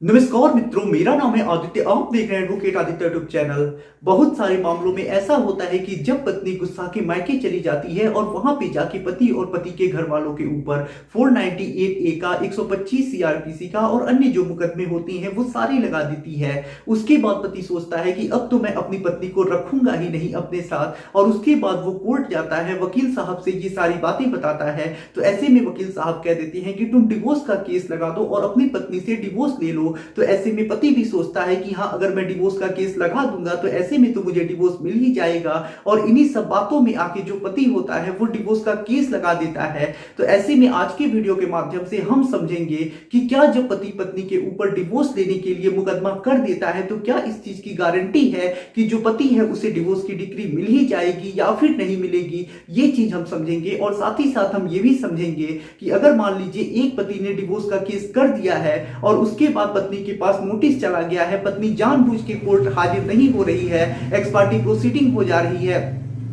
नमस्कार मित्रों, मेरा नाम है आदित्य। आप देख रहे हैं एडवोकेट आदित्य यूट्यूब चैनल। बहुत सारे मामलों में ऐसा होता है कि जब पत्नी गुस्सा के मायके चली जाती है और वहां पे जाके पति और पति के घर वालों के ऊपर 498 ए का 125 सीआरपीसी का और अन्य जो मुकदमे होती हैं वो सारी लगा देती है। उसके बाद पति सोचता है कि अब तो मैं अपनी पत्नी को रखूंगा ही नहीं अपने साथ, और उसके बाद वो कोर्ट जाता है, वकील साहब से ये सारी बातें बताता है। तो ऐसे में वकील साहब कह देते हैं कि तुम डिवोर्स का केस लगा दो और अपनी पत्नी से डिवोर्स ले लो। तो ऐसे में पति भी सोचता है कि हाँ, अगर मैं डिवोर्स का केस लगा दूंगा तो ऐसे में तो मुझे डिवोर्स मिल ही जाएगा। और इन्हीं सब बातों में आके जो पति होता है वो डिवोर्स का केस लगा देता है। तो ऐसे में आज के वीडियो के माध्यम से हम समझेंगे कि क्या जब पति पत्नी के ऊपर डिवोर्स लेने के लिए मुकदमा कर देता है तो क्या इस चीज की गारंटी है कि जो पति है उसे डिवोर्स की डिग्री मिल ही जाएगी या फिर नहीं मिलेगी। ये चीज हम समझेंगे। और साथ ही साथ हम ये भी समझेंगे कि अगर मान लीजिए एक पति ने डिवोर्स का केस कर दिया है और उसके बाद पत्नी के पास नोटिस चला गया है, पत्नी जानबूझ के कोर्ट हाजिर नहीं हो रही है, एक्स पार्टी प्रोसीडिंग हो जा रही है,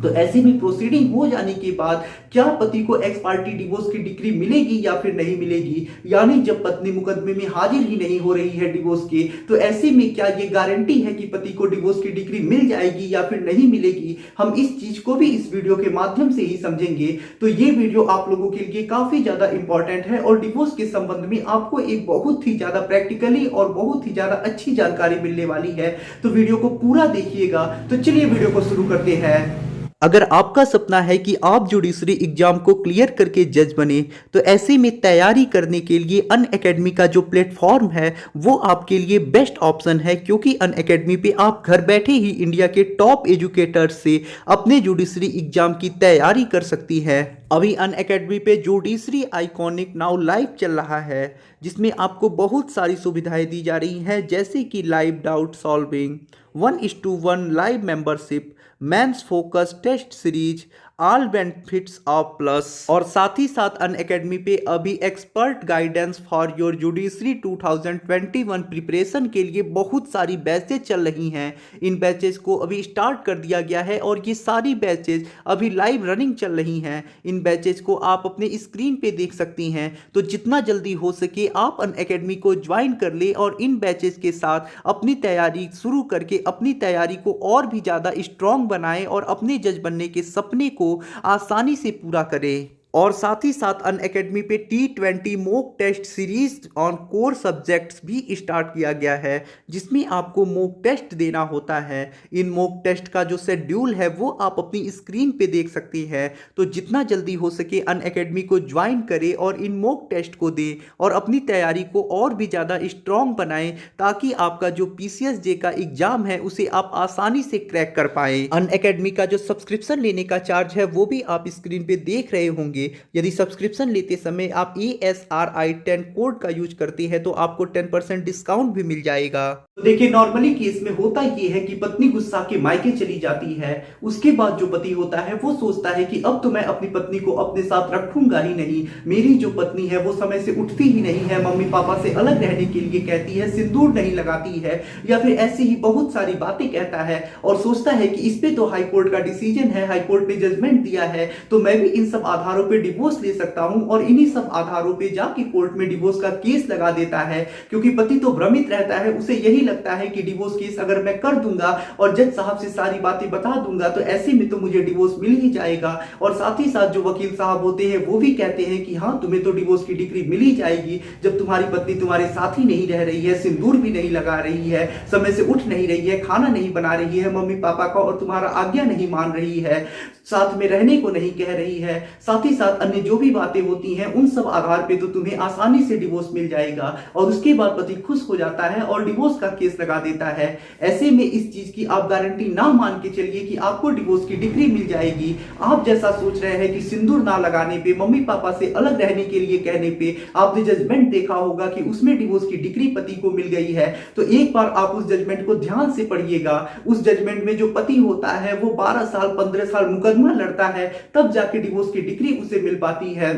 तो ऐसे में प्रोसीडिंग हो जाने के बाद क्या पति को एक्स पार्टी डिवोर्स की डिग्री मिलेगी या फिर नहीं मिलेगी। यानी जब पत्नी मुकदमे में हाजिर ही नहीं हो रही है डिवोर्स के, तो ऐसे में क्या ये गारंटी है कि पति को डिवोर्स की डिग्री मिल जाएगी या फिर नहीं मिलेगी। हम इस चीज को भी इस वीडियो के माध्यम से ही समझेंगे। तो ये वीडियो आप लोगों के लिए काफी ज्यादा इंपॉर्टेंट है और डिवोर्स के संबंध में आपको एक बहुत ही ज्यादा प्रैक्टिकली और बहुत ही ज्यादा अच्छी जानकारी मिलने वाली है। तो वीडियो को पूरा देखिएगा। तो चलिए वीडियो को शुरू करते हैं। अगर आपका सपना है कि आप जुडिशरी एग्जाम को क्लियर करके जज बने, तो ऐसे में तैयारी करने के लिए अनअकैडमी का जो प्लेटफॉर्म है वो आपके लिए बेस्ट ऑप्शन है, क्योंकि अनअकैडमी पे आप घर बैठे ही इंडिया के टॉप एजुकेटर्स से अपने जुडिशरी एग्जाम की तैयारी कर सकती हैं। अभी अनअकैडमी पे जुडिशरी आइकॉनिक नाउ लाइव चल रहा है, जिसमें आपको बहुत सारी सुविधाएं दी जा रही हैं, जैसे कि live doubt solving, 1:1 live membership, mains focus test series, all benefits of plus. और साथ ही साथ अनअकैडमी पे अभी expert guidance for your judiciary 2021 preparation के लिए बहुत सारी बैचेज चल रही हैं। इन बैचेज को अभी स्टार्ट कर दिया गया है और ये सारी बैचेज अभी लाइव रनिंग चल रही हैं। इन बैचेज को आप अपने स्क्रीन पे देख सकती हैं। तो जितना जल्दी हो सके आप अनअकैडमी को ज्वाइन कर ले और इन बैचेज के साथ अपनी तैयारी शुरू करके अपनी तैयारी को और भी ज़्यादा स्ट्रॉन्ग बनाएं और अपने जज बनने के सपने को आसानी से पूरा करें। और साथ ही साथ अनअकैडमी पे T20 mock test series on core subjects भी स्टार्ट किया गया है, जिसमें आपको मॉक टेस्ट देना होता है। इन मॉक टेस्ट का जो शेड्यूल है वो आप अपनी स्क्रीन पे देख सकती हैं। तो जितना जल्दी हो सके अनअकैडमी को ज्वाइन करें और इन मॉक टेस्ट को दें और अपनी तैयारी को और भी ज़्यादा स्ट्रॉन्ग बनाएं, ताकि आपका जो PCSJ का एग्जाम है उसे आप आसानी से क्रैक कर पाएं। अनअकैडमी का जो सब्सक्रिप्शन लेने का चार्ज है वो भी आप स्क्रीन पे देख रहे होंगे। यदि सब्सक्रिप्शन लेते समय आप ASRI10 कोड का यूज करते हैं तो आपको 10% डिस्काउंट भी मिल जाएगा। तो देखिए, नॉर्मली केस में होता ये है कि पत्नी गुस्सा के मायके चली जाती है। उसके बाद जो पति होता है वो सोचता है कि अब तो मैं अपनी पत्नी को अपने साथ रखूंगा ही नहीं। मेरी जो पत्नी है वो समय से उठती ही नहीं है, मम्मी पापा से अलग रहने के लिए कहती है, सिंदूर नहीं लगाती है, या फिर ऐसी ही बहुत सारी बातें कहता है। और सोचता है कि इस पे तो हाई कोर्ट का डिसीजन है, हाई कोर्ट ने जजमेंट दिया है, तो मैं भी इन सब आधारों पे डिवोर्स ले सकता हूं। और इन्हीं सब आधारों पे जाके कोर्ट में डिवोर्स का केस लगा देता है, क्योंकि पति तो भ्रमित रहता है। उसे यही लगता है कि डिवोर्स केस अगर मैं कर दूंगा और जज साहब से सारी बातें बता दूंगा तो ऐसे में तो मुझे डिवोर्स मिल ही जाएगा। और साथ ही साथ जो वकील साहब होते हैं वो भी कहते हैं कि हाँ, तुम्हें तो डिवोर्स की डिग्री मिल ही जाएगी जब तुम्हारी पत्नी तुम्हारे साथ ही नहीं रह रही है, सिंदूर भी नहीं लगा रही है, समय से उठ नहीं रही है, खाना नहीं बना रही है मम्मी पापा का, और तुम्हारा आज्ञा नहीं मान रही है, साथ में रहने को नहीं कह रही है। साथ ही साथ अन्य जो भी बातें होती हैं उन सब आधार पे तो तुम्हें आसानी से डिवोर्स मिल जाएगा। और उसके बाद पति खुश हो जाता है और डिवोर्स का केस लगा देता है। ऐसे में इस चीज की आप गारंटी ना मान के चलिए कि आपको डिवोर्स की डिग्री मिल जाएगी। आप जैसा सोच रहे हैं कि सिंदूर ना लगाने पे, मम्मी पापा से अलग रहने के लिए कहने पे आपने जजमेंट देखा होगा कि उसमें डिवोर्स की डिग्री पति को मिल गई है, तो एक बार आप उस जजमेंट को ध्यान से पढ़िएगा। उस जजमेंट में जो पति होता है वो 12 साल 15 साल मुकदमा लड़ता है, तब जाके डिवोर्स की डिग्री उसे मिल पाती है।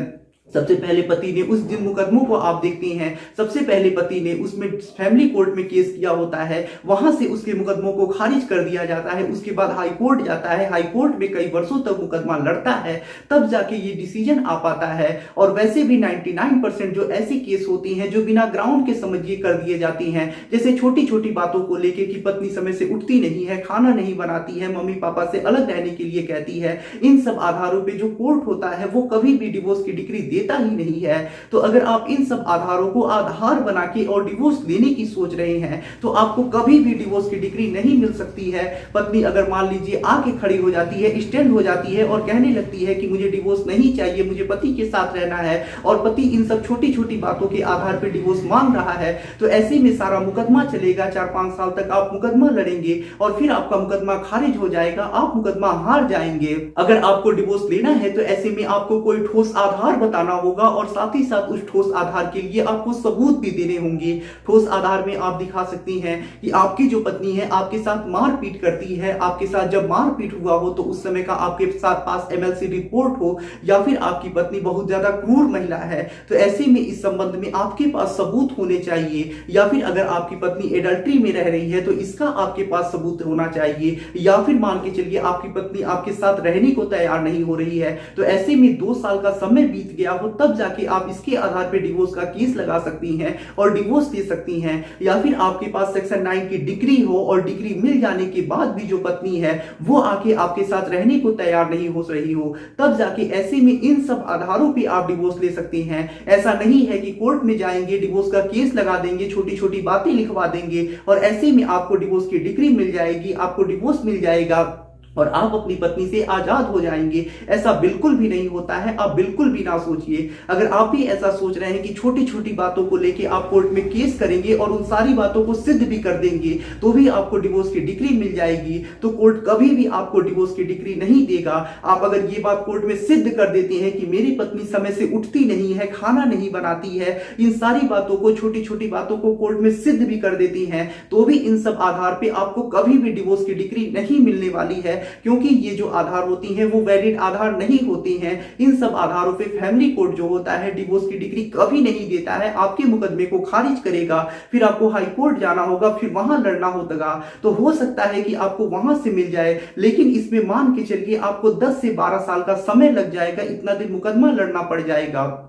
सबसे पहले पति ने उस जिन मुकदमों को आप देखते हैं, सबसे पहले पति ने उसमें फैमिली कोर्ट में केस किया होता है, वहां से उसके मुकदमों को खारिज कर दिया जाता है। उसके बाद हाई कोर्ट जाता है, हाई कोर्ट में कई वर्षों तक मुकदमा लड़ता है, तब जाके ये डिसीजन आ पाता है। और वैसे भी 99% जो ऐसी केस होती हैं जो बिना ग्राउंड के समझिए कर दिए जाती हैं, जैसे छोटी छोटी बातों को लेके कि पत्नी समय से उठती नहीं है, खाना नहीं बनाती है, मम्मी पापा से अलग रहने के लिए कहती है, इन सब आधारों पे जो कोर्ट होता है वो कभी भी डिवोर्स की डिग्री देता ही नहीं है। तो अगर आप इन सब आधारों को आधार बना के और डिवोर्स देने की सोच रहे हैं तो आपको कभी भी डिवोर्स की डिग्री नहीं मिल सकती है। पत्नी अगर मान लीजिए आके खड़ी हो जाती है, स्टैंड हो जाती है और कहने लगती है कि मुझे डिवोर्स नहीं चाहिए, मुझे पति के साथ रहना है, और पति इन सब छोटी छोटी बातों के आधार पर डिवोर्स मांग रहा है, तो ऐसे में सारा मुकदमा चलेगा। 4-5 साल तक आप मुकदमा लड़ेंगे और फिर आपका मुकदमा खारिज हो जाएगा, आप मुकदमा हार जाएंगे। अगर आपको डिवोर्स लेना है तो ऐसे में आपको कोई ठोस आधार बताना होगा, और साथ ही साथ उस ठोस आधार के लिए आपको सबूत भी देने होंगे। ठोस आधार में आप दिखा सकती हैं कि आपकी जो पत्नी है आपके साथ मारपीट करती है, आपके साथ जब मारपीट हुआ हो तो उस समय का आपके साथ पास एमएलसी रिपोर्ट हो, या फिर आपकी पत्नी बहुत ज्यादा क्रूर महिला है, तो ऐसे में इस संबंध में आपके पास सबूत होने चाहिए। या फिर अगर आपकी पत्नी एडल्ट्री में रह रही है तो इसका आपके पास सबूत होना चाहिए। या फिर मान के चलिए आपकी पत्नी आपके साथ रहने को तैयार नहीं हो रही है, तो ऐसे में 2 साल का समय बीत गया हो, तब जाके आप इसके आधार पर डिवोर्स का केस लगा सकती हैं और डिवोर्स दे सकती हैं। या फिर आपके पास सेक्शन 9 की डिग्री हो और डिग्री मिल जाने के बाद भी जो पत्नी है वो आके आपके साथ रहने को तैयार नहीं हो रही हो, तब जाके ऐसे में इन सब आधारों पे आप डिवोर्स ले सकती हैं। ऐसा नहीं है कि कोर्ट में जाएंगे, डिवोर्स का केस लगा देंगे, छोटी छोटी बातें लिखवा देंगे और ऐसे में आपको डिवोर्स की डिग्री मिल जाएगी, आपको डिवोर्स मिल जाएगा और आप अपनी पत्नी से आजाद हो जाएंगे। ऐसा बिल्कुल भी नहीं होता है, आप बिल्कुल भी ना सोचिए। अगर आप भी ऐसा सोच रहे हैं कि छोटी छोटी बातों को लेके आप कोर्ट में केस करेंगे और उन सारी बातों को सिद्ध भी कर देंगे तो भी आपको डिवोर्स की डिग्री मिल जाएगी, तो कोर्ट कभी भी आपको डिवोर्स की डिग्री नहीं देगा। आप अगर ये बात कोर्ट में सिद्ध कर देते हैं कि मेरी पत्नी समय से उठती नहीं है, खाना नहीं बनाती है, इन सारी बातों को, छोटी छोटी बातों को कोर्ट में सिद्ध भी कर देती हैं, तो भी इन सब आधार पे आपको कभी भी डिवोर्स की डिग्री नहीं मिलने वाली है, क्योंकि ये जो आधार होती हैं वो वैलिड आधार नहीं होती हैं। इन सब आधारों पे फैमिली कोर्ट जो होता है डिवोर्स की डिग्री कभी नहीं देता है, आपके मुकदमे को खारिज करेगा, फिर आपको हाई कोर्ट जाना होगा, फिर वहां लड़ना होगा। तो हो सकता है कि आपको वहां से मिल जाए, लेकिन इसमें मान के चलिए आपको 10 से 12 साल का समय लग जाएगा, इतना दिन मुकदमा लड़ना पड़ जाएगा।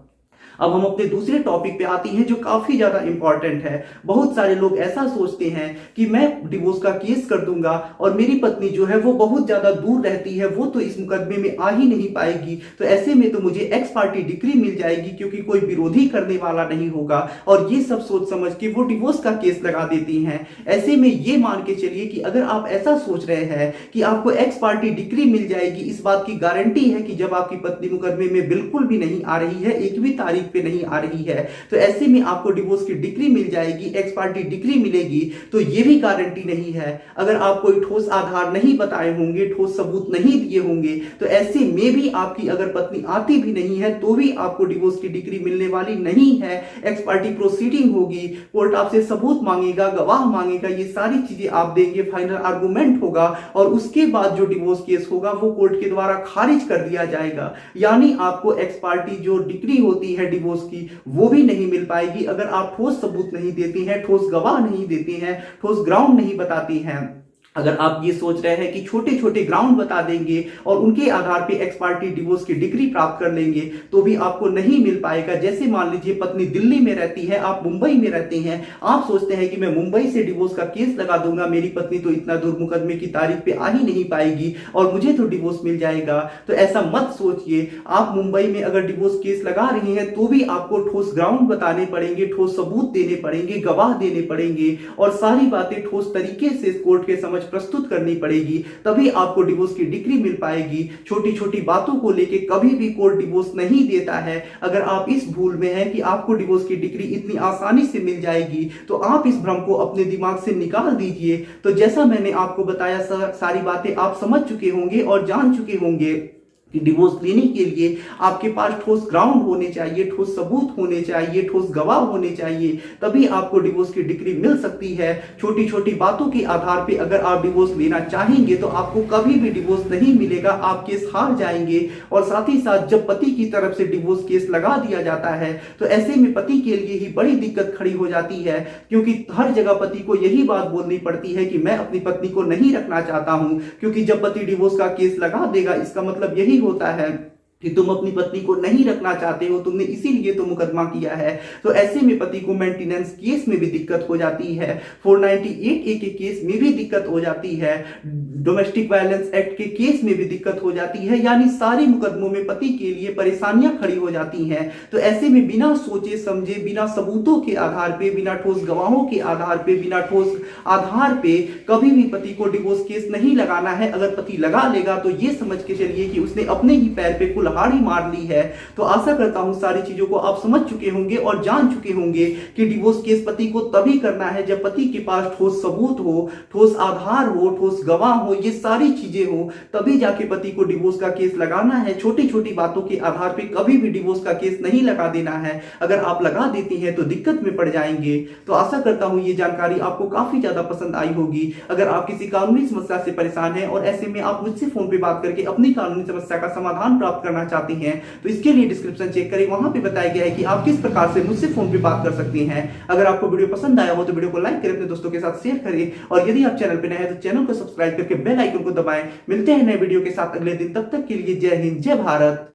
अब हम अपने दूसरे टॉपिक पे आती हैं जो काफी ज्यादा इंपॉर्टेंट है। बहुत सारे लोग ऐसा सोचते हैं कि मैं डिवोर्स का केस कर दूंगा और मेरी पत्नी जो है वो बहुत ज्यादा दूर रहती है, वो तो इस मुकदमे में आ ही नहीं पाएगी, तो ऐसे में तो मुझे एक्स पार्टी डिग्री मिल जाएगी क्योंकि कोई विरोधी करने वाला नहीं होगा, और ये सब सोच समझ के वो डिवोर्स का केस लगा देती हैं। ऐसे में ये मान के चलिए कि अगर आप ऐसा सोच रहे हैं कि आपको एक्स पार्टी डिग्री मिल जाएगी, इस बात की गारंटी है कि जब आपकी पत्नी मुकदमे में बिल्कुल भी नहीं आ रही है, एक भी तारीख पे नहीं आ रही है, तो ऐसे में आपको डिवोर्स की डिग्री मिल जाएगी, एक्स पार्टी डिग्री मिलेगी, तो ये भी गारंटी नहीं है। अगर आप कोई ठोस आधार नहीं बताए होंगे, ठोस सबूत नहीं दिए होंगे, तो ऐसे में भी आपकी अगर पत्नी आती भी नहीं है तो भी आपको डिवोर्स की डिग्री मिलने वाली नहीं है। एक्स पार्टी प्रोसीडिंग होगी, कोर्ट आपसे सबूत मांगेगा, गवाह मांगेगा, ये सारी चीजें आप देंगे, फाइनल आर्गुमेंट होगा और उसके बाद जो डिवोर्स केस होगा वो कोर्ट के द्वारा खारिज कर दिया जाएगा। यानी आपको एक्स पार्टी जो डिग्री होती है डिवोर्स की वो भी नहीं मिल पाएगी अगर आप ठोस सबूत नहीं देती हैं, ठोस गवाह नहीं देती हैं, ठोस ग्राउंड नहीं बताती हैं। अगर आप ये सोच रहे हैं कि छोटे छोटे ग्राउंड बता देंगे और उनके आधार पे एक्स पार्टी डिवोर्स की डिग्री प्राप्त कर लेंगे तो भी आपको नहीं मिल पाएगा। जैसे मान लीजिए पत्नी दिल्ली में रहती है, आप मुंबई में रहते हैं, आप सोचते हैं कि मैं मुंबई से डिवोर्स का केस लगा दूंगा, मेरी पत्नी तो इतना दूर मुकदमे की तारीख पे आ ही नहीं पाएगी और मुझे तो डिवोर्स मिल जाएगा। तो ऐसा मत सोचिए। आप मुंबई में अगर डिवोर्स केस लगा रही हैं तो भी आपको ठोस ग्राउंड बताने पड़ेंगे, ठोस सबूत देने पड़ेंगे, गवाह देने पड़ेंगे और सारी बातें ठोस तरीके से कोर्ट के समझ प्रस्तुत करनी पड़ेगी, तभी आपको डिवोर्स की डिग्री मिल पाएगी। छोटी छोटी बातों को लेके कभी भी कोर्ट डिवोर्स नहीं देता है। अगर आप इस भूल में हैं कि आपको डिवोर्स की डिग्री इतनी आसानी से मिल जाएगी तो आप इस भ्रम को अपने दिमाग से निकाल दीजिए। तो जैसा मैंने आपको बताया सारी बातें आप समझ चुके होंगे और जान चुके होंगे। कि डिवोर्स लेने के लिए आपके पास ठोस ग्राउंड होने चाहिए, ठोस सबूत होने चाहिए, ठोस गवाह होने चाहिए, तभी आपको डिवोर्स की डिग्री मिल सकती है। छोटी छोटी बातों के आधार पे अगर आप डिवोर्स लेना चाहेंगे तो आपको कभी भी डिवोर्स नहीं मिलेगा, आप केस हार जाएंगे। और साथ ही साथ जब पति की तरफ से डिवोर्स केस लगा दिया जाता है तो ऐसे में पति के लिए ही बड़ी दिक्कत खड़ी हो जाती है, क्योंकि हर जगह पति को यही बात बोलनी पड़ती है कि मैं अपनी पत्नी को नहीं रखना चाहता हूं, क्योंकि जब पति डिवोर्स का केस लगा देगा इसका मतलब यही होता है कि तुम अपनी पत्नी को नहीं रखना चाहते हो, तुमने इसीलिए तो मुकदमा किया है। तो ऐसे में पति को मेंटेनेंस केस में भी दिक्कत हो जाती है, 498 ए के केस में भी दिक्कत हो जाती है, डोमेस्टिक वायलेंस एक्ट के केस में भी दिक्कत हो जाती है, यानी सारे मुकदमों में पति के लिए परेशानियां खड़ी हो जाती हैं। तो ऐसे में बिना सोचे समझे, बिना सबूतों के आधार पे, बिना ठोस गवाहों के आधार पे, बिना ठोस आधार पे कभी भी पति को डिवोर्स केस नहीं लगाना है। अगर पति लगा लेगा तो ये समझ के चलिए कि उसने अपने ही पैर पे कुल्हाड़ी मार ली है। तो आशा करता हूं सारी चीजों को आप समझ चुके होंगे और जान चुके होंगे कि डिवोर्स केस पति को तभी करना है जब पति के पास ठोस सबूत हो, ठोस आधार हो, ठोस गवाह हो, ये सारी चीजें हो, तभी जाके पति को डिवोर्स का केस लगाना है। छोटी छोटी बातों के आधार पे कभी भी डिवोर्स का केस नहीं लगा देना है। अगर आप लगा देती हैं तो दिक्कत में पड़ जाएंगे। तो आशा करता हूं ये जानकारी आपको काफी ज्यादा पसंद आई होगी। अगर आप किसी कानूनी समस्या से परेशान हैं और ऐसे में आप मुझसे फोन पे बात करके अपनी कानूनी समस्या का समाधान प्राप्त करना चाहती हैं तो इसके लिए डिस्क्रिप्शन चेक करें, वहां पे बताया गया है कि आप किस प्रकार से मुझसे फोन पे बात कर सकती हैं। अगर आपको वीडियो पसंद आया हो तो वीडियो को लाइक करें, अपने दोस्तों के साथ शेयर करें, और यदि आप चैनल पे नए हैं तो चैनल को सब्सक्राइब करके बेल आइकन को दबाएं। मिलते हैं नए वीडियो के साथ अगले दिन, तब तक के लिए जय हिंद, जय भारत।